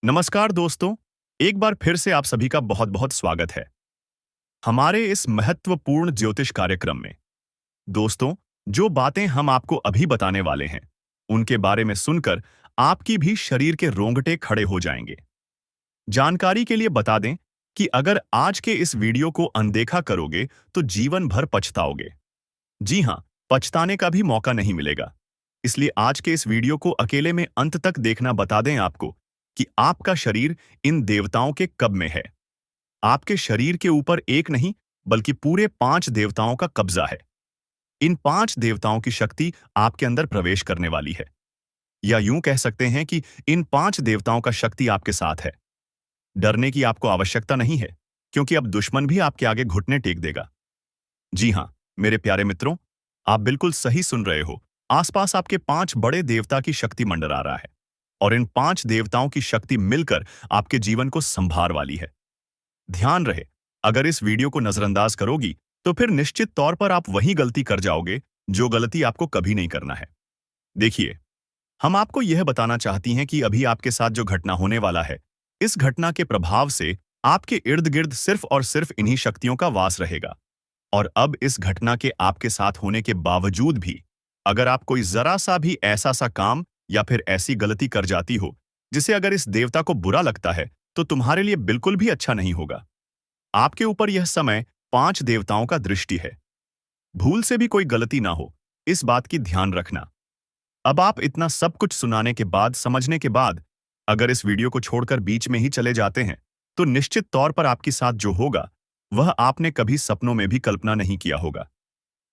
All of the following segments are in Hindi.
नमस्कार दोस्तों, एक बार फिर से आप सभी का बहुत बहुत स्वागत है हमारे इस महत्वपूर्ण ज्योतिष कार्यक्रम में। दोस्तों, जो बातें हम आपको अभी बताने वाले हैं, उनके बारे में सुनकर आपकी भी शरीर के रोंगटे खड़े हो जाएंगे। जानकारी के लिए बता दें कि अगर आज के इस वीडियो को अनदेखा करोगे तो जीवन भर पछताओगे। जी हां, पछताने का भी मौका नहीं मिलेगा। इसलिए आज के इस वीडियो को अकेले में अंत तक देखना बता दें आपको कि आपका शरीर इन देवताओं के कब में है। आपके शरीर के ऊपर एक नहीं बल्कि पूरे 5 देवताओं का कब्जा है। इन 5 देवताओं की शक्ति आपके अंदर प्रवेश करने वाली है, या यूं कह सकते हैं कि इन 5 देवताओं का शक्ति आपके साथ है। डरने की आपको आवश्यकता नहीं है, क्योंकि अब दुश्मन भी आपके आगे घुटने टेक देगा। जी हां, मेरे प्यारे मित्रों, आप बिल्कुल सही सुन रहे हो। आसपास आपके 5 बड़े देवता की शक्ति मंडरा रहा है, और इन 5 देवताओं की शक्ति मिलकर आपके जीवन को संभार वाली है। ध्यान रहे, अगर इस वीडियो को नजरअंदाज करोगी तो फिर निश्चित तौर पर आप वही गलती कर जाओगे जो गलती आपको कभी नहीं करना है। देखिए, हम आपको यह बताना चाहती हैं कि अभी आपके साथ जो घटना होने वाला है, इस घटना के प्रभाव से आपके इर्द गिर्द सिर्फ और सिर्फ इन्हीं शक्तियों का वास रहेगा। और अब इस घटना के आपके साथ होने के बावजूद भी अगर आप कोई जरा सा भी ऐसा सा काम या फिर ऐसी गलती कर जाती हो जिसे अगर इस देवता को बुरा लगता है, तो तुम्हारे लिए बिल्कुल भी अच्छा नहीं होगा। आपके ऊपर यह समय 5 देवताओं का दृष्टि है। भूल से भी कोई गलती ना हो, इस बात की ध्यान रखना। अब आप इतना सब कुछ सुनाने के बाद, समझने के बाद, अगर इस वीडियो को छोड़कर बीच में ही चले जाते हैं, तो निश्चित तौर पर आपके साथ जो होगा वह आपने कभी सपनों में भी कल्पना नहीं किया होगा।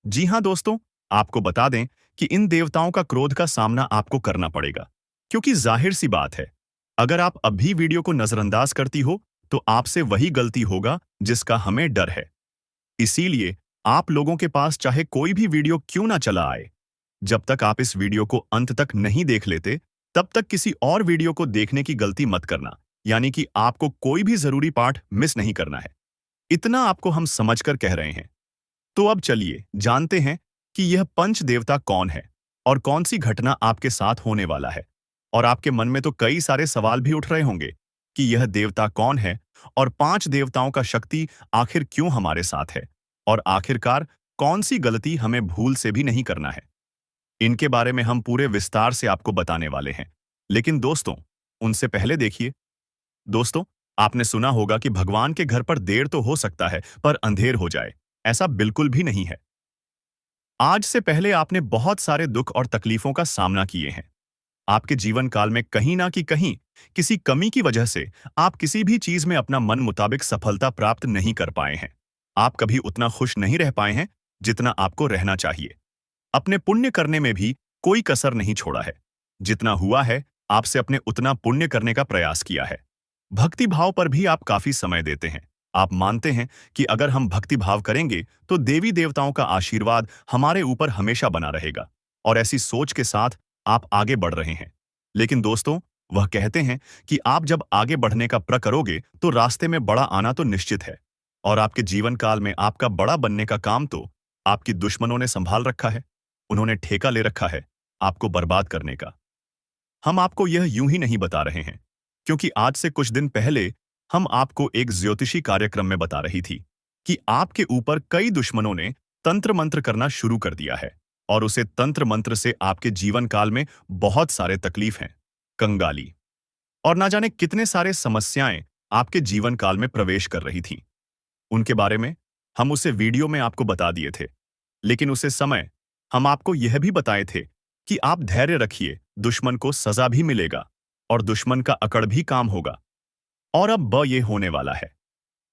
जी हां दोस्तों, आपको बता दें कि इन देवताओं का क्रोध का सामना आपको करना पड़ेगा, क्योंकि जाहिर सी बात है, अगर आप अब भी वीडियो को नजरअंदाज करती हो तो आपसे वही गलती होगा जिसका हमें डर है। इसीलिए आप लोगों के पास चाहे कोई भी वीडियो क्यों ना चला आए, जब तक आप इस वीडियो को अंत तक नहीं देख लेते, तब तक किसी और वीडियो को देखने की गलती मत करना। यानी कि आपको कोई भी जरूरी पार्ट मिस नहीं करना है। इतना आपको हम समझकर कह रहे हैं। तो अब चलिए जानते हैं कि यह पंच देवता कौन है और कौन सी घटना आपके साथ होने वाला है। और आपके मन में तो कई सारे सवाल भी उठ रहे होंगे कि यह देवता कौन है और 5 देवताओं का शक्ति आखिर क्यों हमारे साथ है, और आखिरकार कौन सी गलती हमें भूल से भी नहीं करना है। इनके बारे में हम पूरे विस्तार से आपको बताने वाले हैं। लेकिन दोस्तों, उनसे पहले देखिए। दोस्तों, आपने सुना होगा कि भगवान के घर पर देर तो हो सकता है पर अंधेर हो जाए। ऐसा बिल्कुल भी नहीं है। आज से पहले आपने बहुत सारे दुख और तकलीफों का सामना किए हैं। आपके जीवन काल में कहीं ना कि कहीं किसी कमी की वजह से आप किसी भी चीज में अपना मन मुताबिक सफलता प्राप्त नहीं कर पाए हैं। आप कभी उतना खुश नहीं रह पाए हैं जितना आपको रहना चाहिए। अपने पुण्य करने में भी कोई कसर नहीं छोड़ा है। जितना हुआ है, आपसे अपने उतना पुण्य करने का प्रयास किया है। भक्ति भाव पर भी आप काफी समय देते हैं। आप मानते हैं कि अगर हम भक्ति भाव करेंगे तो देवी देवताओं का आशीर्वाद हमारे ऊपर हमेशा बना रहेगा, और ऐसी सोच के साथ आप आगे बढ़ रहे हैं। लेकिन दोस्तों, वह कहते हैं कि आप जब आगे बढ़ने का प्रण करोगे तो रास्ते में बड़ा आना तो निश्चित है, और आपके जीवन काल में आपका बड़ा बनने का काम तो आपकी दुश्मनों ने संभाल रखा है। उन्होंने ठेका ले रखा है आपको बर्बाद करने का। हम आपको यह यूं ही नहीं बता रहे हैं, क्योंकि आज से कुछ दिन पहले हम आपको एक ज्योतिषी कार्यक्रम में बता रही थी कि आपके ऊपर कई दुश्मनों ने तंत्र मंत्र करना शुरू कर दिया है, और उसे तंत्र मंत्र से आपके जीवन काल में बहुत सारे तकलीफ हैं, कंगाली और ना जाने कितने सारे समस्याएं आपके जीवन काल में प्रवेश कर रही थीं। उनके बारे में हम उसे वीडियो में आपको बता दिए थे, लेकिन उसे समय हम आपको यह भी बताए थे कि आप धैर्य रखिए, दुश्मन को सजा भी मिलेगा और दुश्मन का अकड़ भी काम होगा। और अब ये होने वाला है।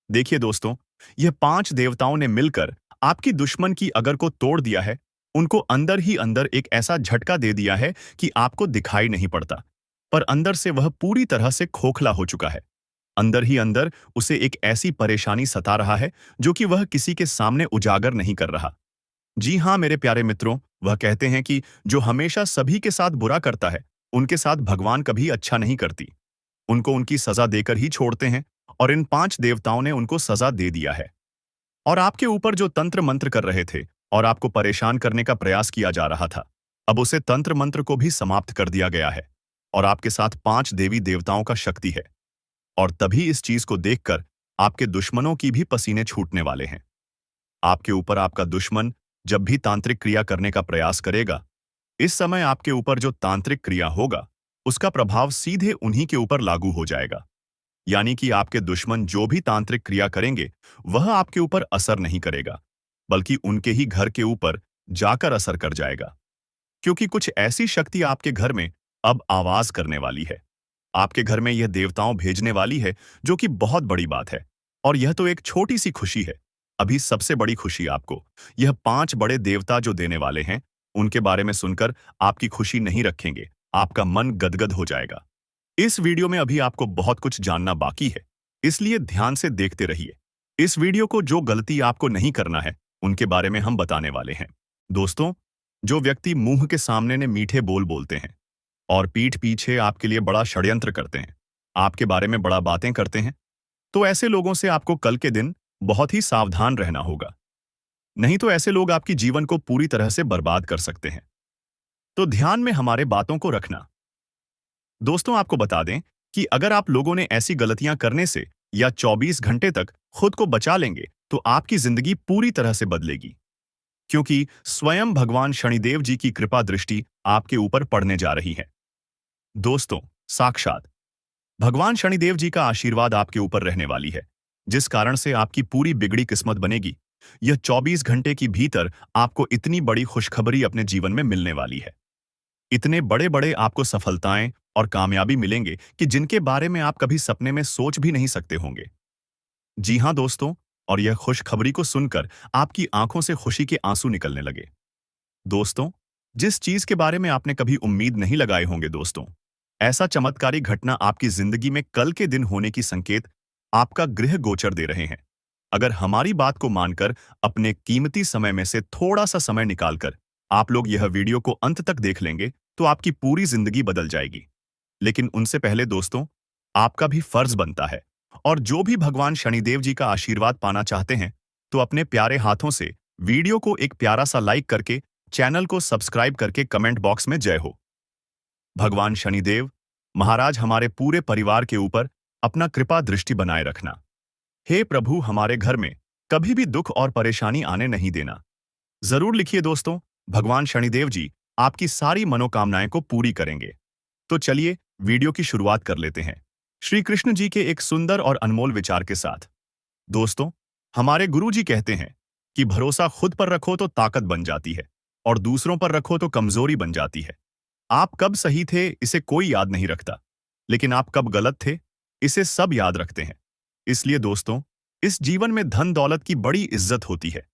देखिए दोस्तों, यह 5 देवताओं ने मिलकर आपकी दुश्मन की अगर को तोड़ दिया है। उनको अंदर ही अंदर एक ऐसा झटका दे दिया है कि आपको दिखाई नहीं पड़ता, पर अंदर से वह पूरी तरह से खोखला हो चुका है। अंदर ही अंदर उसे एक ऐसी परेशानी सता रहा है जो कि वह किसी के सामने उजागर नहीं कर रहा। जी हां मेरे प्यारे मित्रों, वह कहते हैं कि जो हमेशा सभी के साथ बुरा करता है, उनके साथ भगवान कभी अच्छा नहीं करती। उनको उनकी सजा देकर ही छोड़ते हैं, और इन 5 देवताओं ने उनको सजा दे दिया है। और आपके ऊपर जो तंत्र मंत्र कर रहे थे और आपको परेशान करने का प्रयास किया जा रहा था, अब उसे तंत्र मंत्र को भी समाप्त कर दिया गया है। और आपके साथ 5 देवी देवताओं का शक्ति है। और तभी इस चीज को देखकर आपके दुश्मनों की भी पसीने छूटने वाले हैं। आपके ऊपर आपका दुश्मन जब भी तांत्रिक क्रिया करने का प्रयास करेगा, इस समय आपके ऊपर जो तांत्रिक क्रिया होगा, उसका प्रभाव सीधे उन्हीं के ऊपर लागू हो जाएगा। यानी कि आपके दुश्मन जो भी तांत्रिक क्रिया करेंगे, वह आपके ऊपर असर नहीं करेगा, बल्कि उनके ही घर के ऊपर जाकर असर कर जाएगा। क्योंकि कुछ ऐसी शक्ति आपके घर में अब आवाज करने वाली है। आपके घर में यह देवताओं भेजने वाली है, जो कि बहुत बड़ी बात है। और यह तो एक छोटी सी खुशी है। अभी सबसे बड़ी खुशी आपको यह 5 बड़े देवता जो देने वाले हैं, उनके बारे में सुनकर आपकी खुशी नहीं रखेंगे, आपका मन गदगद हो जाएगा। इस वीडियो में अभी आपको बहुत कुछ जानना बाकी है, इसलिए ध्यान से देखते रहिए। इस वीडियो को जो गलती आपको नहीं करना है, उनके बारे में हम बताने वाले हैं। दोस्तों, जो व्यक्ति मुंह के सामने ने मीठे बोल बोलते हैं और पीठ पीछे आपके लिए बड़ा षड्यंत्र करते हैं, आपके बारे में बड़ा बातें करते हैं, तो ऐसे लोगों से आपको कल के दिन बहुत ही सावधान रहना होगा। नहीं तो ऐसे लोग आपकी जीवन को पूरी तरह से बर्बाद कर सकते हैं। तो ध्यान में हमारे बातों को रखना। दोस्तों, आपको बता दें कि अगर आप लोगों ने ऐसी गलतियां करने से या 24 घंटे तक खुद को बचा लेंगे, तो आपकी जिंदगी पूरी तरह से बदलेगी। क्योंकि स्वयं भगवान शनिदेव जी की कृपा दृष्टि आपके ऊपर पड़ने जा रही है। दोस्तों, साक्षात भगवान शनिदेव जी का आशीर्वाद आपके ऊपर रहने वाली है, जिस कारण से आपकी पूरी बिगड़ी किस्मत बनेगी। यह 24 घंटे की भीतर आपको इतनी बड़ी खुशखबरी अपने जीवन में मिलने वाली है। इतने बड़े बड़े आपको सफलताएं और कामयाबी मिलेंगे कि जिनके बारे में आप कभी सपने में सोच भी नहीं सकते होंगे। जी हां दोस्तों, और यह खुशखबरी को सुनकर आपकी आंखों से खुशी के आंसू निकलने लगे। दोस्तों, जिस चीज के बारे में आपने कभी उम्मीद नहीं लगाए होंगे दोस्तों, ऐसा चमत्कारी घटना आपकी जिंदगी में कल के दिन होने की संकेत आपका गृह गोचर दे रहे हैं। अगर हमारी बात को मानकर अपने कीमती समय में से थोड़ा सा समय निकालकर आप लोग यह वीडियो को अंत तक देख लेंगे, तो आपकी पूरी जिंदगी बदल जाएगी। लेकिन उनसे पहले दोस्तों, आपका भी फर्ज बनता है, और जो भी भगवान शनिदेव जी का आशीर्वाद पाना चाहते हैं, तो अपने प्यारे हाथों से वीडियो को एक प्यारा सा लाइक करके, चैनल को सब्सक्राइब करके कमेंट बॉक्स में जय हो। भगवान शनिदेव महाराज हमारे पूरे परिवार के ऊपर अपना कृपा दृष्टि बनाए रखना। हे प्रभु, हमारे घर में कभी भी दुख और परेशानी आने नहीं देना। जरूर लिखिए दोस्तों, भगवान शनिदेव जी आपकी सारी मनोकामनाएं को पूरी करेंगे। तो चलिए वीडियो की शुरुआत कर लेते हैं, श्री कृष्ण जी के एक सुंदर और अनमोल विचार के साथ। दोस्तों, हमारे गुरु जी कहते हैं कि भरोसा खुद पर रखो तो ताकत बन जाती है, और दूसरों पर रखो तो कमजोरी बन जाती है। आप कब सही थे, इसे कोई याद नहीं रखता, लेकिन आप कब गलत थे, इसे सब याद रखते हैं। इसलिए दोस्तों, इस जीवन में धन दौलत की बड़ी इज्जत होती है।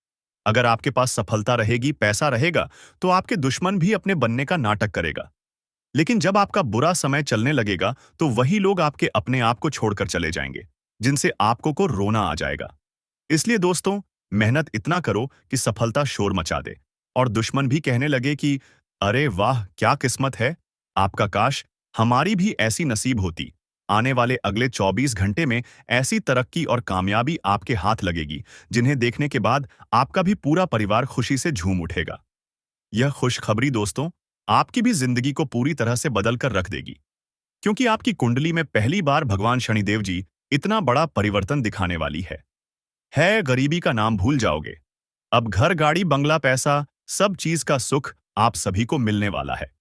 अगर आपके पास सफलता रहेगी, पैसा रहेगा, तो आपके दुश्मन भी अपने बनने का नाटक करेगा। लेकिन जब आपका बुरा समय चलने लगेगा, तो वही लोग आपके अपने आप को छोड़कर चले जाएंगे, जिनसे आपको को रोना आ जाएगा। इसलिए दोस्तों, मेहनत इतना करो कि सफलता शोर मचा दे, और दुश्मन भी कहने लगे कि अरे वाह, क्या किस्मत है आपका, काश हमारी भी ऐसी नसीब होती। आने वाले अगले 24 घंटे में ऐसी तरक्की और कामयाबी आपके हाथ लगेगी, जिन्हें देखने के बाद आपका भी पूरा परिवार खुशी से झूम उठेगा। यह खुशखबरी दोस्तों आपकी भी जिंदगी को पूरी तरह से बदल कर रख देगी, क्योंकि आपकी कुंडली में पहली बार भगवान शनिदेव जी इतना बड़ा परिवर्तन दिखाने वाली है। गरीबी का नाम भूल जाओगे। अब घर, गाड़ी, बंगला, पैसा, सब चीज का सुख आप सभी को मिलने वाला है।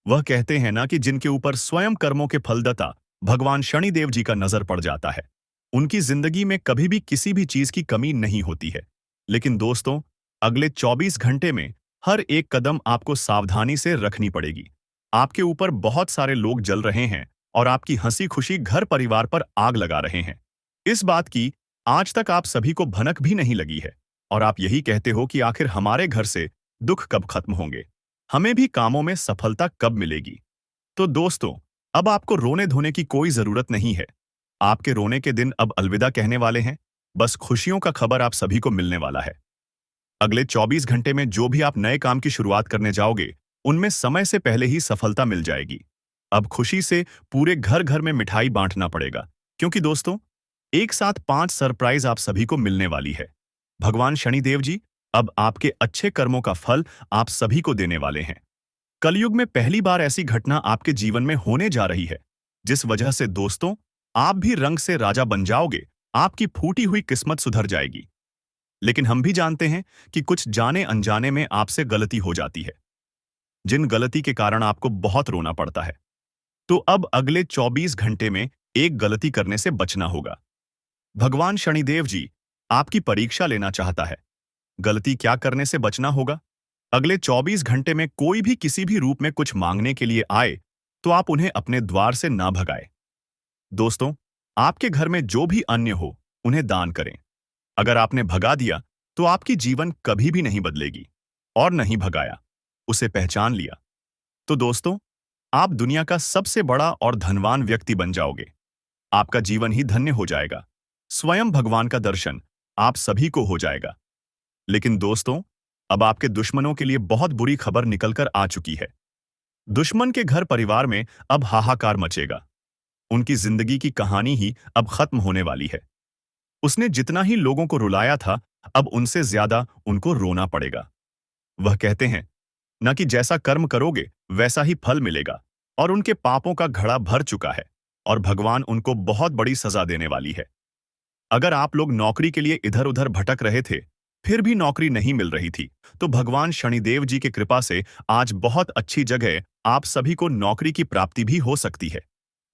वह कहते हैं ना कि जिनके ऊपर स्वयं कर्मों के फलदाता भगवान शनिदेव जी का नजर पड़ जाता है, उनकी जिंदगी में कभी भी किसी भी चीज की कमी नहीं होती है। लेकिन दोस्तों, अगले 24 घंटे में हर एक कदम आपको सावधानी से रखनी पड़ेगी। आपके ऊपर बहुत सारे लोग जल रहे हैं और आपकी हंसी खुशी घर परिवार पर आग लगा रहे हैं। इस बात की आज तक आप सभी को भनक भी नहीं लगी है, और आप यही कहते हो कि आखिर हमारे घर से दुख कब खत्म होंगे, हमें भी कामों में सफलता कब मिलेगी। तो दोस्तों, अब आपको रोने धोने की कोई जरूरत नहीं है। आपके रोने के दिन अब अलविदा कहने वाले हैं। बस खुशियों का खबर आप सभी को मिलने वाला है। अगले 24 घंटे में जो भी आप नए काम की शुरुआत करने जाओगे, उनमें समय से पहले ही सफलता मिल जाएगी। अब खुशी से पूरे घर घर में मिठाई बांटना पड़ेगा, क्योंकि दोस्तों, एक साथ 5 सरप्राइज आप सभी को मिलने वाली है। भगवान शनिदेव जी अब आपके अच्छे कर्मों का फल आप सभी को देने वाले हैं। कलयुग में पहली बार ऐसी घटना आपके जीवन में होने जा रही है, जिस वजह से दोस्तों, आप भी रंग से राजा बन जाओगे, आपकी फूटी हुई किस्मत सुधर जाएगी। लेकिन हम भी जानते हैं कि कुछ जाने अनजाने में आपसे गलती हो जाती है, जिन गलती के कारण आपको बहुत रोना पड़ता है। तो अब अगले 24 घंटे में एक गलती करने से बचना होगा। भगवान शनिदेव जी आपकी परीक्षा लेना चाहता है। गलती क्या करने से बचना होगा? अगले 24 घंटे में कोई भी किसी भी रूप में कुछ मांगने के लिए आए, तो आप उन्हें अपने द्वार से ना भगाएं। दोस्तों, आपके घर में जो भी अन्य हो, उन्हें दान करें। अगर आपने भगा दिया, तो आपकी जीवन कभी भी नहीं बदलेगी। और नहीं भगाया, उसे पहचान लिया, तो दोस्तों, आप दुनिया का सबसे बड़ा और धनवान व्यक्ति बन जाओगे। आपका जीवन ही धन्य हो जाएगा। स्वयं भगवान का दर्शन आप सभी को हो जाएगा। लेकिन दोस्तों, अब आपके दुश्मनों के लिए बहुत बुरी खबर निकलकर आ चुकी है। दुश्मन के घर परिवार में अब हाहाकार मचेगा। उनकी जिंदगी की कहानी ही अब खत्म होने वाली है। उसने जितना ही लोगों को रुलाया था, अब उनसे ज्यादा उनको रोना पड़ेगा। वह कहते हैं न कि जैसा कर्म करोगे वैसा ही फल मिलेगा, और उनके पापों का घड़ा भर चुका है और भगवान उनको बहुत बड़ी सजा देने वाली है। अगर आप लोग नौकरी के लिए इधर उधर भटक रहे थे, फिर भी नौकरी नहीं मिल रही थी, तो भगवान शनिदेव जी की कृपा से आज बहुत अच्छी जगह आप सभी को नौकरी की प्राप्ति भी हो सकती है।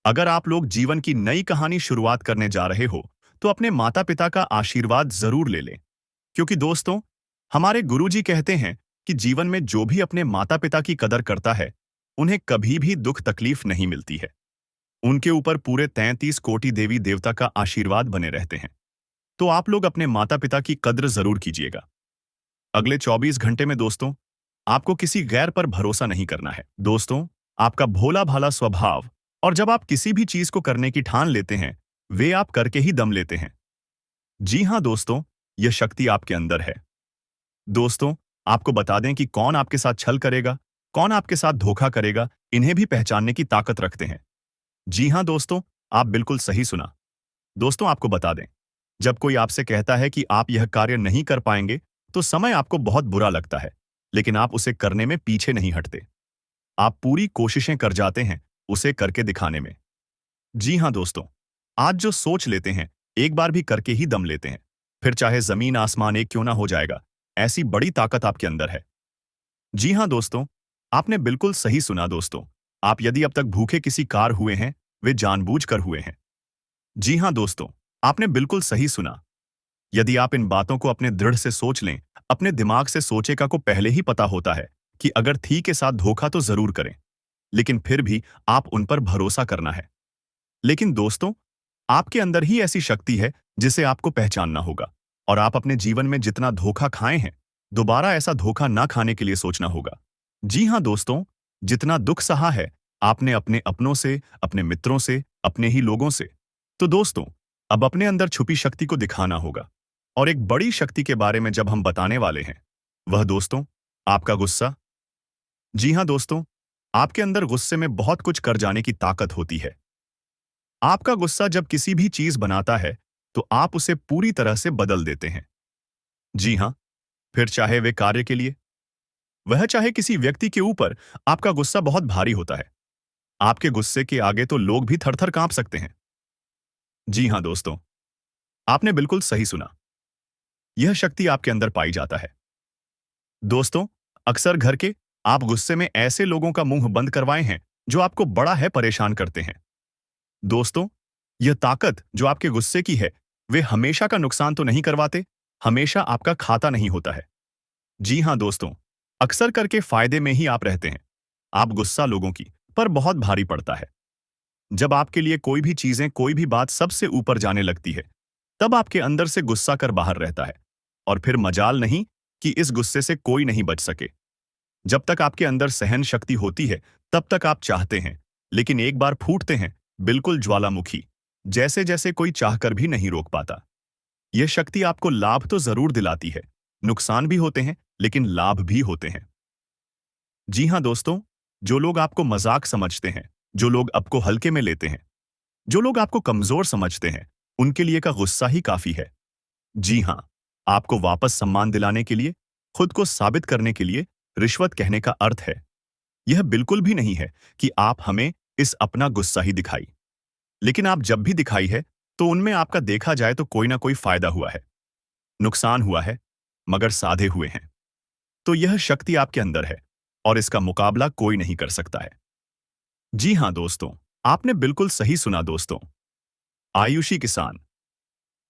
अगर आप लोग जीवन की नई कहानी शुरुआत करने जा रहे हो, तो अपने माता पिता का आशीर्वाद जरूर ले लें, क्योंकि दोस्तों, हमारे गुरुजी कहते हैं कि जीवन में जो भी अपने माता पिता की कदर करता है, उन्हें कभी भी दुख तकलीफ नहीं मिलती है। उनके ऊपर पूरे 33 कोटि देवी देवता का आशीर्वाद बने रहते हैं। तो आप लोग अपने माता पिता की कद्र जरूर कीजिएगा। अगले 24 घंटे में दोस्तों, आपको किसी गैर पर भरोसा नहीं करना है। दोस्तों, आपका भोला भाला स्वभाव और जब आप किसी भी चीज को करने की ठान लेते हैं, वे आप करके ही दम लेते हैं। जी हां दोस्तों, यह शक्ति आपके अंदर है। दोस्तों, आपको बता दें कि कौन आपके साथ छल करेगा, कौन आपके साथ धोखा करेगा, इन्हें भी पहचानने की ताकत रखते हैं। जी हां दोस्तों, आप बिल्कुल सही सुना। दोस्तों, आपको बता दें, जब कोई आपसे कहता है कि आप यह कार्य नहीं कर पाएंगे, तो समय आपको बहुत बुरा लगता है, लेकिन आप उसे करने में पीछे नहीं हटते। आप पूरी कोशिशें कर जाते हैं उसे करके दिखाने में। जी हां दोस्तों, आज जो सोच लेते हैं, एक बार भी करके ही दम लेते हैं, फिर चाहे जमीन आसमान एक क्यों ना हो जाएगा। ऐसी बड़ी ताकत आपके अंदर है। जी हां दोस्तों, आपने बिल्कुल सही सुना। दोस्तों, आप यदि अब तक भूखे किसी कार हुए हैं, वे जानबूझकर हुए हैं। जी हां दोस्तों, आपने बिल्कुल सही सुना। यदि आप इन बातों को अपने दृढ़ से सोच लें, अपने दिमाग से सोचेगा को पहले ही पता होता है कि अगर थी के साथ धोखा तो जरूर करें, लेकिन फिर भी आप उन पर भरोसा करना है। लेकिन दोस्तों, आपके अंदर ही ऐसी शक्ति है जिसे आपको पहचानना होगा, और आप अपने जीवन में जितना धोखा खाए हैं, दोबारा ऐसा धोखा ना खाने के लिए सोचना होगा। जी हां दोस्तों, जितना दुख सहा है आपने अपने अपनों से, अपने मित्रों से, अपने ही लोगों से, तो दोस्तों, अब अपने अंदर छुपी शक्ति को दिखाना होगा। और एक बड़ी शक्ति के बारे में जब हम बताने वाले हैं, वह दोस्तों, आपका गुस्सा। जी हां दोस्तों, आपके अंदर गुस्से में बहुत कुछ कर जाने की ताकत होती है। आपका गुस्सा जब किसी भी चीज बनाता है, तो आप उसे पूरी तरह से बदल देते हैं। जी हां, फिर चाहे वे कार्य के लिए, वह चाहे किसी व्यक्ति के ऊपर, आपका गुस्सा बहुत भारी होता है। आपके गुस्से के आगे तो लोग भी थरथर कांप सकते हैं। जी हां दोस्तों, आपने बिल्कुल सही सुना। यह शक्ति आपके अंदर पाई जाता है। दोस्तों, अक्सर घर के आप गुस्से में ऐसे लोगों का मुंह बंद करवाए हैं जो आपको बड़ा है परेशान करते हैं। दोस्तों, यह ताकत जो आपके गुस्से की है, वे हमेशा का नुकसान तो नहीं करवाते, हमेशा आपका खाता नहीं होता है। जी हां दोस्तों, अक्सर करके फायदे में ही आप रहते हैं। आप गुस्सा लोगों की पर बहुत भारी पड़ता है। जब आपके लिए कोई भी चीजें, कोई भी बात सबसे ऊपर जाने लगती है, तब आपके अंदर से गुस्सा कर बाहर रहता है, और फिर मजाल नहीं कि इस गुस्से से कोई नहीं बच सके। जब तक आपके अंदर सहन शक्ति होती है, तब तक आप चाहते हैं, लेकिन एक बार फूटते हैं, बिल्कुल ज्वालामुखी जैसे जैसे कोई चाहकर भी नहीं रोक पाता। यह शक्ति आपको लाभ तो जरूर दिलाती है, नुकसान भी होते हैं, लेकिन लाभ भी होते हैं। जी हां दोस्तों, जो लोग आपको मजाक समझते हैं, जो लोग आपको हल्के में लेते हैं, जो लोग आपको कमजोर समझते हैं, उनके लिए का गुस्सा ही काफी है। जी हां, आपको वापस सम्मान दिलाने के लिए, खुद को साबित करने के लिए रिश्वत कहने का अर्थ है। यह बिल्कुल भी नहीं है कि आप हमें इस अपना गुस्सा ही दिखाई, लेकिन आप जब भी दिखाई है तो उनमें आपका देखा जाए तो कोई ना कोई फायदा हुआ है, नुकसान हुआ है, मगर साधे हुए हैं। तो यह शक्ति आपके अंदर है और इसका मुकाबला कोई नहीं कर सकता है। जी हाँ दोस्तों, आपने बिल्कुल सही सुना दोस्तों। आयुषी किसान।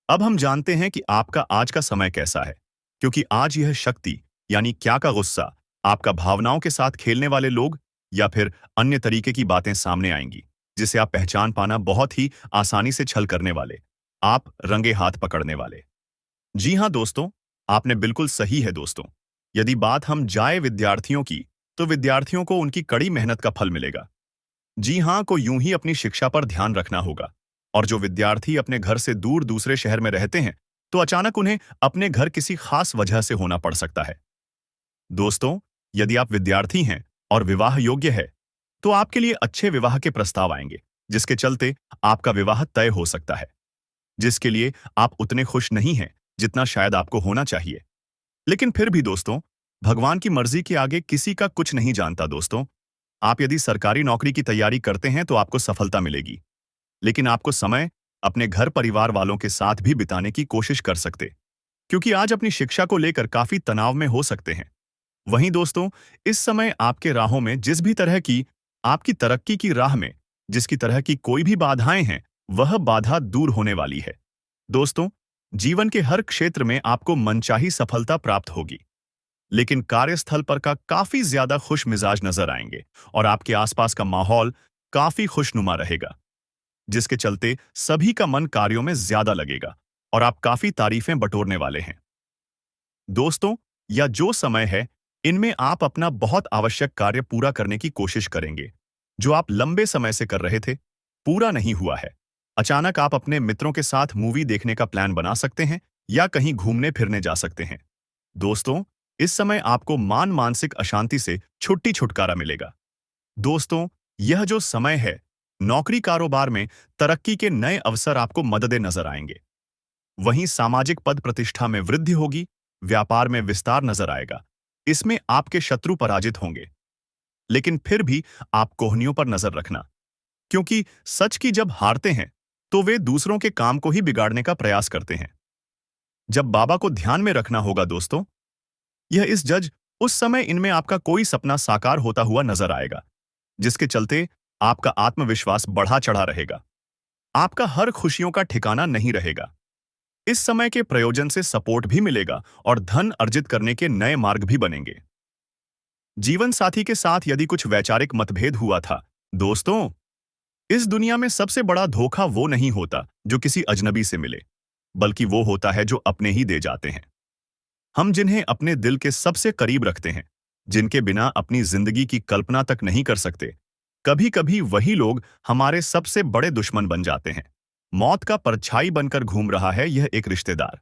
अब हम जानते हैं कि आपका आज का समय कैसा है, क्योंकि आज यह शक्ति यानी क्या का गुस्सा, आपका भावनाओं के साथ खेलने वाले लोग या फिर अन्य तरीके की बातें सामने आएंगी, जिसे आप पहचान पाना बहुत ही आसानी से छल करने वाले, आप रंगे हाथ पकड़ने वाले। जी हाँ दोस्तों, आपने बिल्कुल सही है दोस्तों। यदि बात हम जाए विद्यार्थियों की, तो विद्यार्थियों को उनकी कड़ी मेहनत का फल मिलेगा। जी हाँ को यूं ही अपनी शिक्षा पर ध्यान रखना होगा। और जो विद्यार्थी अपने घर से दूर दूसरे शहर में रहते हैं, तो अचानक उन्हें अपने घर किसी खास वजह से होना पड़ सकता है। दोस्तों, यदि आप विद्यार्थी हैं और विवाह योग्य है, तो आपके लिए अच्छे विवाह के प्रस्ताव आएंगे, जिसके चलते आपका विवाह तय हो सकता है, जिसके लिए आप उतने खुश नहीं हैं जितना शायद आपको होना चाहिए। लेकिन फिर भी दोस्तों, भगवान की मर्जी के आगे किसी का कुछ नहीं जानता दोस्तों। आप यदि सरकारी नौकरी की तैयारी करते हैं तो आपको सफलता मिलेगी, लेकिन आपको समय अपने घर परिवार वालों के साथ भी बिताने की कोशिश कर सकते, क्योंकि आज अपनी शिक्षा को लेकर काफी तनाव में हो सकते हैं। वहीं दोस्तों, इस समय आपके राहों में जिस भी तरह की आपकी तरक्की की राह में जिसकी तरह की कोई भी बाधाएं हैं, वह बाधा दूर होने वाली है। दोस्तों, जीवन के हर क्षेत्र में आपको मनचाही सफलता प्राप्त होगी, लेकिन कार्यस्थल पर का काफी ज्यादा खुश मिजाज नजर आएंगे और आपके आसपास का माहौल काफी खुशनुमा रहेगा, जिसके चलते सभी का मन कार्यों में ज्यादा लगेगा और आप काफी तारीफें बटोरने वाले हैं। दोस्तों, या जो समय है, इनमें आप अपना बहुत आवश्यक कार्य पूरा करने की कोशिश करेंगे, जो आप लंबे समय से कर रहे थे, पूरा नहीं हुआ है। अचानक आप अपने मित्रों के साथ मूवी देखने का प्लान बना सकते हैं या कहीं घूमने फिरने जा सकते हैं। दोस्तों, इस समय आपको मानसिक अशांति से छुटकारा मिलेगा। दोस्तों, यह जो समय है, नौकरी कारोबार में तरक्की के नए अवसर आपको मददें नजर आएंगे। वहीं सामाजिक पद प्रतिष्ठा में वृद्धि होगी, व्यापार में विस्तार नजर आएगा। इसमें आपके शत्रु पराजित होंगे, लेकिन फिर भी आप कोहनियों पर नजर रखना, क्योंकि सच की जब हारते हैं, तो वे दूसरों के काम को ही बिगाड़ने का प्रयास करते हैं। जब बाबा को ध्यान में रखना होगा दोस्तों, यह इस जज उस समय इनमें आपका कोई सपना साकार होता हुआ नजर आएगा, जिसके चलते आपका आत्मविश्वास बढ़ा चढ़ा रहेगा। आपका हर खुशियों का ठिकाना नहीं रहेगा। इस समय के प्रयोजन से सपोर्ट भी मिलेगा और धन अर्जित करने के नए मार्ग भी बनेंगे। जीवन साथी के साथ यदि कुछ वैचारिक मतभेद हुआ था दोस्तों, इस दुनिया में सबसे बड़ा धोखा वो नहीं होता जो किसी अजनबी से मिले, बल्कि वो होता है जो अपने ही दे जाते हैं। हम जिन्हें अपने दिल के सबसे करीब रखते हैं, जिनके बिना अपनी जिंदगी की कल्पना तक नहीं कर सकते, कभी कभी वही लोग हमारे सबसे बड़े दुश्मन बन जाते हैं। मौत का परछाई बनकर घूम रहा है यह एक रिश्तेदार।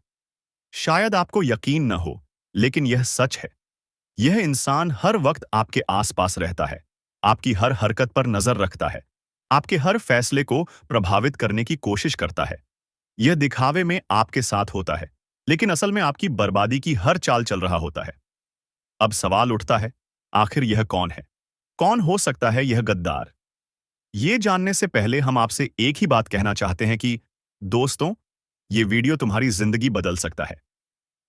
शायद आपको यकीन न हो, लेकिन यह सच है। यह इंसान हर वक्त आपके आसपास रहता है, आपकी हर हरकत पर नजर रखता है, आपके हर फैसले को प्रभावित करने की कोशिश करता है। यह दिखावे में आपके साथ होता है, लेकिन असल में आपकी बर्बादी की हर चाल चल रहा होता है। अब सवाल उठता है, आखिर यह कौन है? कौन हो सकता है यह गद्दार? ये जानने से पहले हम आपसे एक ही बात कहना चाहते हैं कि दोस्तों, ये वीडियो तुम्हारी जिंदगी बदल सकता है,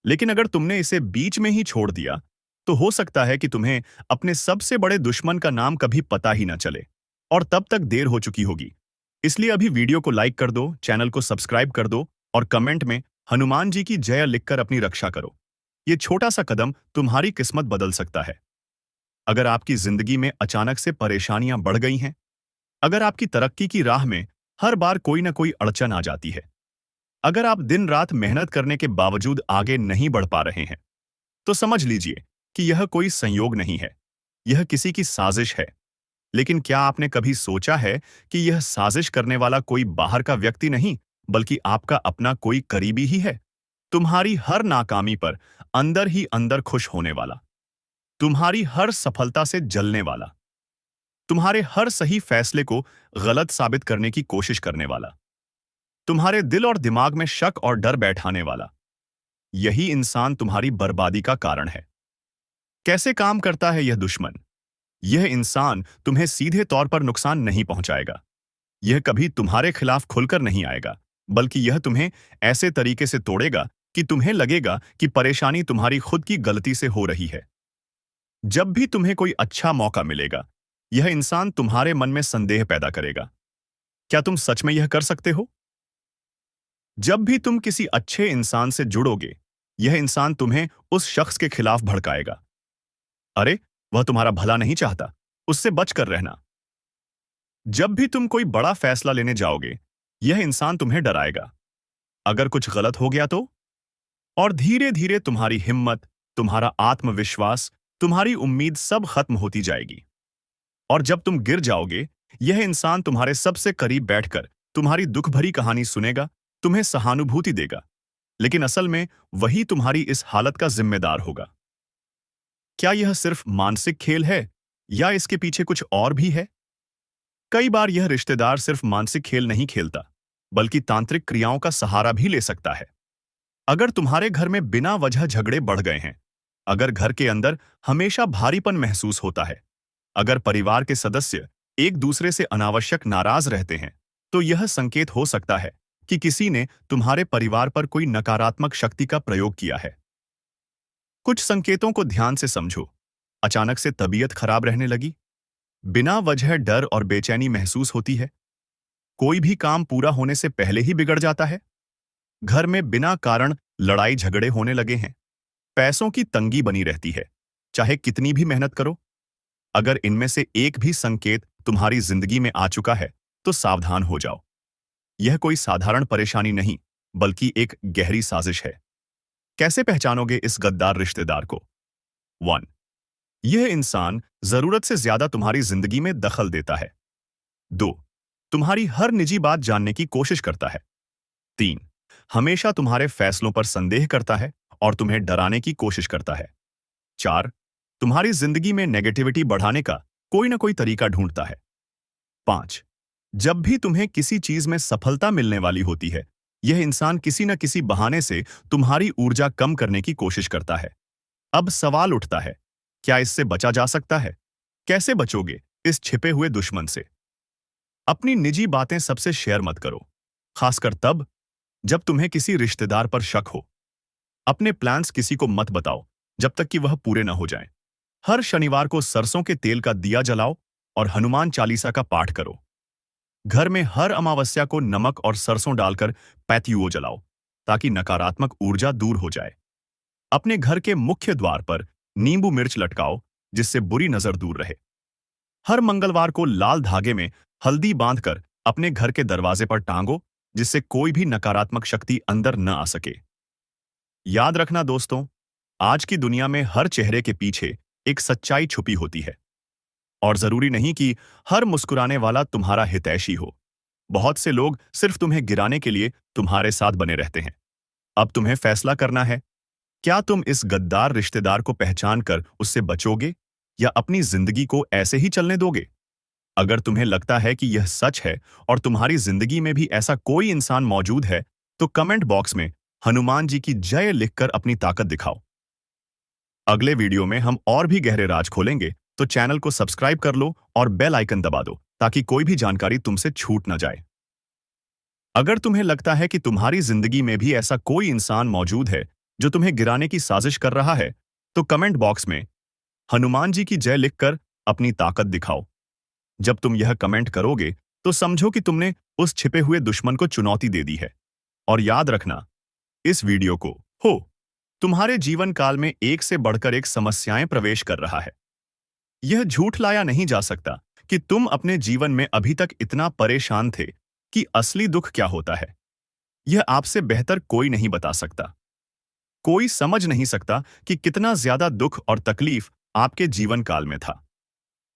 लेकिन अगर तुमने इसे बीच में ही छोड़ दिया, तो हो सकता है कि तुम्हें अपने सबसे बड़े दुश्मन का नाम कभी पता ही ना चले और तब तक देर हो चुकी होगी। इसलिए अभी वीडियो को लाइक कर दो, चैनल को सब्सक्राइब कर दो और कमेंट में हनुमान जी की जय लिखकर अपनी रक्षा करो। ये छोटा सा कदम तुम्हारी किस्मत बदल सकता है। अगर आपकी जिंदगी में अचानक से परेशानियां बढ़ गई हैं, अगर आपकी तरक्की की राह में हर बार कोई ना कोई अड़चन आ जाती है, अगर आप दिन रात मेहनत करने के बावजूद आगे नहीं बढ़ पा रहे हैं, तो समझ लीजिए कि यह कोई संयोग नहीं है, यह किसी की साजिश है। लेकिन क्या आपने कभी सोचा है कि यह साजिश करने वाला कोई बाहर का व्यक्ति नहीं, बल्कि आपका अपना कोई करीबी ही है? तुम्हारी हर नाकामी पर अंदर ही अंदर खुश होने वाला, तुम्हारी हर सफलता से जलने वाला, तुम्हारे हर सही फैसले को गलत साबित करने की कोशिश करने वाला, तुम्हारे दिल और दिमाग में शक और डर बैठाने वाला, यही इंसान तुम्हारी बर्बादी का कारण है। कैसे काम करता है यह दुश्मन? यह इंसान तुम्हें सीधे तौर पर नुकसान नहीं पहुंचाएगा। यह कभी तुम्हारे खिलाफ खुलकर नहीं आएगा, बल्कि यह तुम्हें ऐसे तरीके से तोड़ेगा कि तुम्हें लगेगा कि परेशानी तुम्हारी खुद की गलती से हो रही है। जब भी तुम्हें कोई अच्छा मौका मिलेगा, यह इंसान तुम्हारे मन में संदेह पैदा करेगा। क्या तुम सच में यह कर सकते हो? जब भी तुम किसी अच्छे इंसान से जुड़ोगे, यह इंसान तुम्हें उस शख्स के खिलाफ भड़काएगा। अरे, वह तुम्हारा भला नहीं चाहता, उससे बचकर रहना। जब भी तुम कोई बड़ा फैसला लेने जाओगे, यह इंसान तुम्हें डराएगा। अगर कुछ गलत हो गया तो? और धीरे धीरे तुम्हारी हिम्मत, तुम्हारा आत्मविश्वास, तुम्हारी उम्मीद सब खत्म होती जाएगी। और जब तुम गिर जाओगे, यह इंसान तुम्हारे सबसे करीब बैठकर तुम्हारी दुख भरी कहानी सुनेगा, तुम्हें सहानुभूति देगा, लेकिन असल में वही तुम्हारी इस हालत का जिम्मेदार होगा। क्या यह सिर्फ मानसिक खेल है या इसके पीछे कुछ और भी है? कई बार यह रिश्तेदार सिर्फ मानसिक खेल नहीं खेलता, बल्कि तांत्रिक क्रियाओं का सहारा भी ले सकता है। अगर तुम्हारे घर में बिना वजह झगड़े बढ़ गए हैं, अगर घर के अंदर हमेशा भारीपन महसूस होता है, अगर परिवार के सदस्य एक दूसरे से अनावश्यक नाराज रहते हैं, तो यह संकेत हो सकता है कि किसी ने तुम्हारे परिवार पर कोई नकारात्मक शक्ति का प्रयोग किया है। कुछ संकेतों को ध्यान से समझो। अचानक से तबीयत खराब रहने लगी, बिना वजह डर और बेचैनी महसूस होती है, कोई भी काम पूरा होने से पहले ही बिगड़ जाता है, घर में बिना कारण लड़ाई झगड़े होने लगे हैं, पैसों की तंगी बनी रहती है, चाहे कितनी भी मेहनत करो। अगर इनमें से एक भी संकेत तुम्हारी जिंदगी में आ चुका है, तो सावधान हो जाओ। यह कोई साधारण परेशानी नहीं, बल्कि एक गहरी साजिश है। कैसे पहचानोगे इस गद्दार रिश्तेदार को? 1. यह इंसान जरूरत से ज्यादा तुम्हारी जिंदगी में दखल देता है। 2. तुम्हारी हर निजी बात जानने की कोशिश करता है। 3. हमेशा तुम्हारे फैसलों पर संदेह करता है और तुम्हें डराने की कोशिश करता है। 4. तुम्हारी जिंदगी में नेगेटिविटी बढ़ाने का कोई ना कोई तरीका ढूंढता है। 5. जब भी तुम्हें किसी चीज में सफलता मिलने वाली होती है, यह इंसान किसी न किसी बहाने से तुम्हारी ऊर्जा कम करने की कोशिश करता है। अब सवाल उठता है, क्या इससे बचा जा सकता है? कैसे बचोगे इस छिपे हुए दुश्मन से? अपनी निजी बातें सबसे शेयर मत करो, खासकर तब जब तुम्हें किसी रिश्तेदार पर शक हो। अपने प्लान्स किसी को मत बताओ जब तक कि वह पूरे न हो जाएं। हर शनिवार को सरसों के तेल का दिया जलाओ और हनुमान चालीसा का पाठ करो। घर में हर अमावस्या को नमक और सरसों डालकर पैत्युओ जलाओ, ताकि नकारात्मक ऊर्जा दूर हो जाए। अपने घर के मुख्य द्वार पर नींबू मिर्च लटकाओ, जिससे बुरी नजर दूर रहे। हर मंगलवार को लाल धागे में हल्दी बांधकर अपने घर के दरवाजे पर टांगो, जिससे कोई भी नकारात्मक शक्ति अंदर न आ सके। याद रखना दोस्तों, आज की दुनिया में हर चेहरे के पीछे एक सच्चाई छुपी होती है, और जरूरी नहीं कि हर मुस्कुराने वाला तुम्हारा हितैषी हो। बहुत से लोग सिर्फ तुम्हें गिराने के लिए तुम्हारे साथ बने रहते हैं। अब तुम्हें फैसला करना है, क्या तुम इस गद्दार रिश्तेदार को पहचान कर उससे बचोगे या अपनी जिंदगी को ऐसे ही चलने दोगे? अगर तुम्हें लगता है कि यह सच है और तुम्हारी जिंदगी में भी ऐसा कोई इंसान मौजूद है, तो कमेंट बॉक्स में हनुमान जी की जय लिखकर अपनी ताकत दिखाओ। अगले वीडियो में हम और भी गहरे राज खोलेंगे, तो चैनल को सब्सक्राइब कर लो और बेल आइकन दबा दो, ताकि कोई भी जानकारी तुमसे छूट न जाए। अगर तुम्हें लगता है कि तुम्हारी जिंदगी में भी ऐसा कोई इंसान मौजूद है जो तुम्हें गिराने की साजिश कर रहा है, तो कमेंट बॉक्स में हनुमान जी की जय लिखकर अपनी ताकत दिखाओ। जब तुम यह कमेंट करोगे, तो समझो कि तुमने उस छिपे हुए दुश्मन को चुनौती दे दी है। और याद रखना, इस वीडियो को तुम्हारे जीवन काल में एक से बढ़कर एक समस्याएं प्रवेश कर रहा है। यह झूठ लाया नहीं जा सकता कि तुम अपने जीवन में अभी तक इतना परेशान थे कि असली दुख क्या होता है। यह आपसे बेहतर कोई नहीं बता सकता। कोई समझ नहीं सकता कि कितना ज्यादा दुख और तकलीफ आपके जीवन काल में था।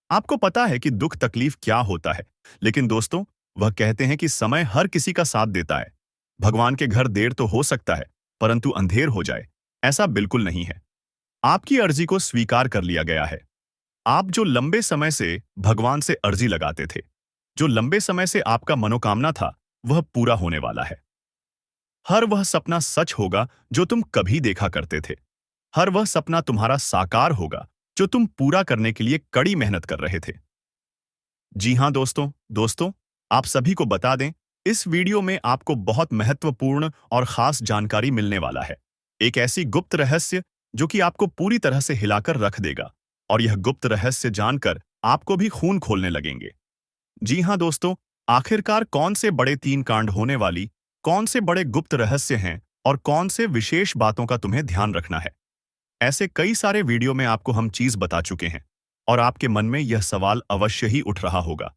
आपको पता है कि दुख तकलीफ क्या होता है, लेकिन दोस्तों, वह कहते हैं कि समय हर किसी का साथ देता है। भगवान के घर देर तो हो सकता है, परंतु अंधेर हो जाए, ऐसा बिल्कुल नहीं है। आपकी अर्जी को स्वीकार कर लिया गया है। आप जो लंबे समय से भगवान से अर्जी लगाते थे, जो लंबे समय से आपका मनोकामना था, वह पूरा होने वाला है। हर वह सपना सच होगा जो तुम कभी देखा करते थे। हर वह सपना तुम्हारा साकार होगा जो तुम पूरा करने के लिए कड़ी मेहनत कर रहे थे। जी हाँ दोस्तों, आप सभी को बता दें, इस वीडियो में आपको बहुत महत्वपूर्ण और खास जानकारी मिलने वाला है। एक ऐसी गुप्त रहस्य जो कि आपको पूरी तरह से हिलाकर रख देगा, और यह गुप्त रहस्य जानकर आपको भी खून खोलने लगेंगे। जी हाँ दोस्तों, आखिरकार कौन से बड़े 3 कांड होने वाली, कौन से बड़े गुप्त रहस्य हैं और कौन से विशेष बातों का तुम्हें ध्यान रखना है। ऐसे कई सारे वीडियो में आपको हम चीज बता चुके हैं, और आपके मन में यह सवाल अवश्य ही उठ रहा होगा।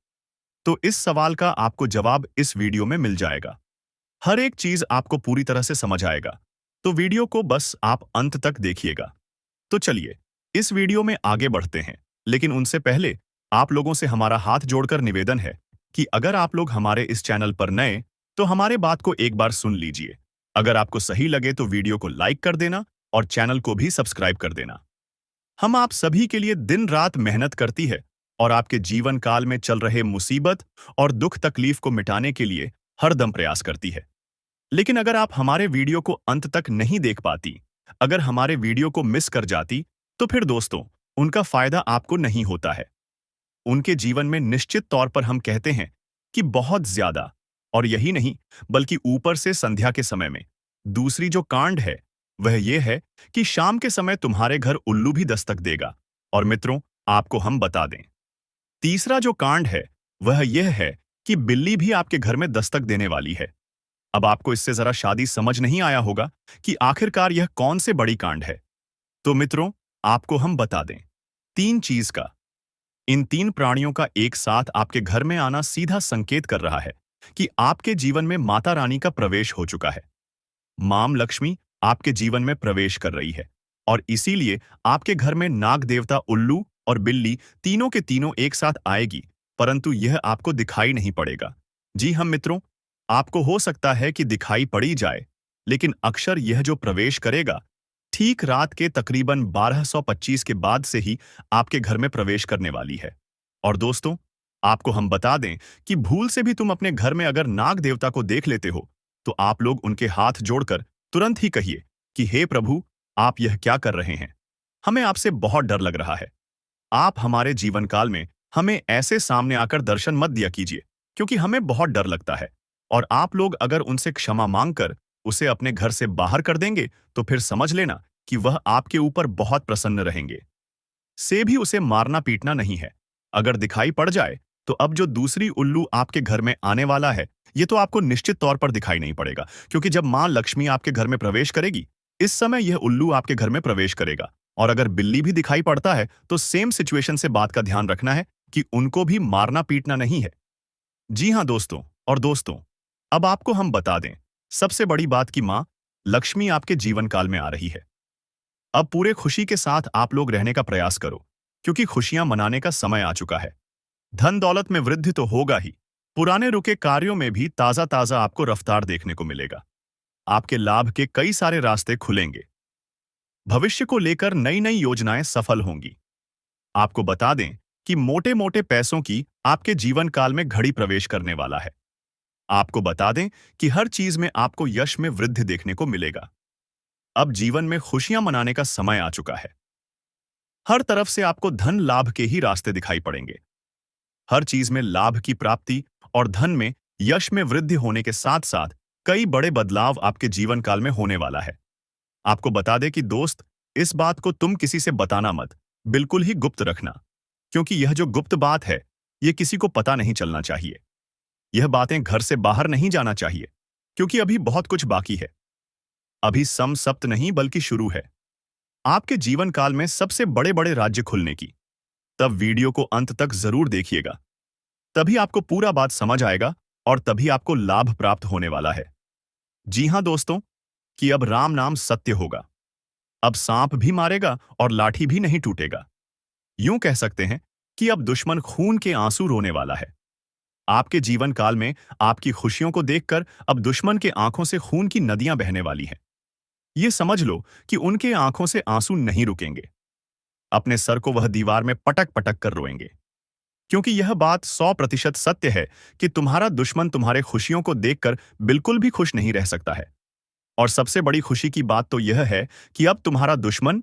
तो इस सवाल का आपको जवाब इस वीडियो में मिल जाएगा। हर एक चीज आपको पूरी तरह से समझ आएगा। तो वीडियो को बस आप अंत तक देखिएगा। तो चलिए, इस वीडियो में आगे बढ़ते हैं, लेकिन उनसे पहले आप लोगों से हमारा हाथ जोड़कर निवेदन है कि अगर आप लोग हमारे इस चैनल पर नए, तो हमारे बात को एक बार सुन लीजिए। अगर आपको सही लगे तो वीडियो को लाइक कर देना और चैनल को भी सब्सक्राइब कर देना। हम आप सभी के लिए दिन रात मेहनत करती है और आपके जीवन काल में चल रहे मुसीबत और दुख तकलीफ को मिटाने के लिए हर दम प्रयास करती है। लेकिन अगर आप हमारे वीडियो को अंत तक नहीं देख पाती, अगर हमारे वीडियो को मिस कर जाती, तो फिर दोस्तों, उनका फायदा आपको नहीं होता है। उनके जीवन में निश्चित तौर पर हम कहते हैं कि बहुत ज्यादा, और यही नहीं बल्कि ऊपर से संध्या के समय में दूसरी जो कांड है वह यह है कि शाम के समय तुम्हारे घर उल्लू भी दस्तक देगा। और मित्रों, आपको हम बता दें, तीसरा जो कांड है वह यह है कि बिल्ली भी आपके घर में दस्तक देने वाली है। अब आपको इससे जरा शादी समझ नहीं आया होगा कि आखिरकार यह कौन से बड़ी कांड है। तो मित्रों, आपको हम बता दें, 3 चीज का, इन 3 प्राणियों का एक साथ आपके घर में आना सीधा संकेत कर रहा है कि आपके जीवन में माता रानी का प्रवेश हो चुका है। मां लक्ष्मी आपके जीवन में प्रवेश कर रही है, और इसीलिए आपके घर में नाग देवता उल्लू और बिल्ली तीनों के तीनों एक साथ आएगी, परंतु यह आपको दिखाई नहीं पड़ेगा। जी हम मित्रों, आपको हो सकता है कि दिखाई पड़ी जाए, लेकिन अक्सर यह जो प्रवेश करेगा ठीक रात के तकरीबन 1225 के बाद से ही आपके घर में प्रवेश करने वाली है। और दोस्तों, आपको हम बता दें कि भूल से भी तुम अपने घर में अगर नाग देवता को देख लेते हो, तो आप लोग उनके हाथ जोड़कर तुरंत ही कहिए कि हे प्रभु, आप यह क्या कर रहे हैं? हमें आपसे बहुत डर लग रहा है। आप हमारे जीवन काल में हमें ऐसे सामने आकर दर्शन मत दिया कीजिए, क्योंकि हमें बहुत डर लगता है। और आप लोग अगर उनसे क्षमा मांगकर उसे अपने घर से बाहर कर देंगे, तो फिर समझ लेना कि वह आपके ऊपर बहुत प्रसन्न रहेंगे। से भी उसे मारना पीटना नहीं है। अगर दिखाई पड़ जाए, तो अब जो दूसरी उल्लू आपके घर में आने वाला है, ये तो आपको निश्चित तौर पर दिखाई नहीं पड़ेगा, क्योंकि जब मां लक्ष्मी आपके घर में प्रवेश करेगी, इस समय यह उल्लू आपके घर में प्रवेश करेगा। और अगर बिल्ली भी दिखाई पड़ता है, तो सेम सिचुएशन से बात का ध्यान रखना है कि उनको भी मारना पीटना नहीं है। जी हाँ दोस्तों, और दोस्तों, अब आपको हम बता दें सबसे बड़ी बात कि मां लक्ष्मी आपके जीवन काल में आ रही है। अब पूरे खुशी के साथ आप लोग रहने का प्रयास करो, क्योंकि खुशियां मनाने का समय आ चुका है। धन दौलत में वृद्धि तो होगा ही, पुराने रुके कार्यों में भी ताजा ताजा आपको रफ्तार देखने को मिलेगा। आपके लाभ के कई सारे रास्ते खुलेंगे। भविष्य को लेकर नई नई योजनाएं सफल होंगी। आपको बता दें कि मोटे मोटे पैसों की आपके जीवन काल में घड़ी प्रवेश करने वाला है। आपको बता दें कि हर चीज में आपको यश में वृद्धि देखने को मिलेगा। अब जीवन में खुशियां मनाने का समय आ चुका है। हर तरफ से आपको धन लाभ के ही रास्ते दिखाई पड़ेंगे। हर चीज में लाभ की प्राप्ति और धन में यश में वृद्धि होने के साथ साथ कई बड़े बदलाव आपके जीवन काल में होने वाला है। आपको बता दें कि दोस्त, इस बात को तुम किसी से बताना मत, बिल्कुल ही गुप्त रखना, क्योंकि यह जो गुप्त बात है, यह किसी को पता नहीं चलना चाहिए। यह बातें घर से बाहर नहीं जाना चाहिए, क्योंकि अभी बहुत कुछ बाकी है। अभी सम सप्त नहीं बल्कि शुरू है आपके जीवन काल में सबसे बड़े बड़े राज्य खुलने की। तब वीडियो को अंत तक जरूर देखिएगा, तभी आपको पूरा बात समझ आएगा और तभी आपको लाभ प्राप्त होने वाला है। जी हां दोस्तों, कि अब राम नाम सत्य होगा। अब सांप भी मारेगा और लाठी भी नहीं टूटेगा। यूं कह सकते हैं कि अब दुश्मन खून के आंसू रोने वाला है। आपके जीवन काल में आपकी खुशियों को देखकर अब दुश्मन के आंखों से खून की नदियां बहने वाली हैं। ये समझ लो कि उनके आंखों से आंसू नहीं रुकेंगे। अपने सर को वह दीवार में पटक पटक कर रोएंगे, क्योंकि यह बात 100% सत्य है कि तुम्हारा दुश्मन तुम्हारे खुशियों को देखकर बिल्कुल भी खुश नहीं रह सकता है। और सबसे बड़ी खुशी की बात तो यह है कि अब तुम्हारा दुश्मन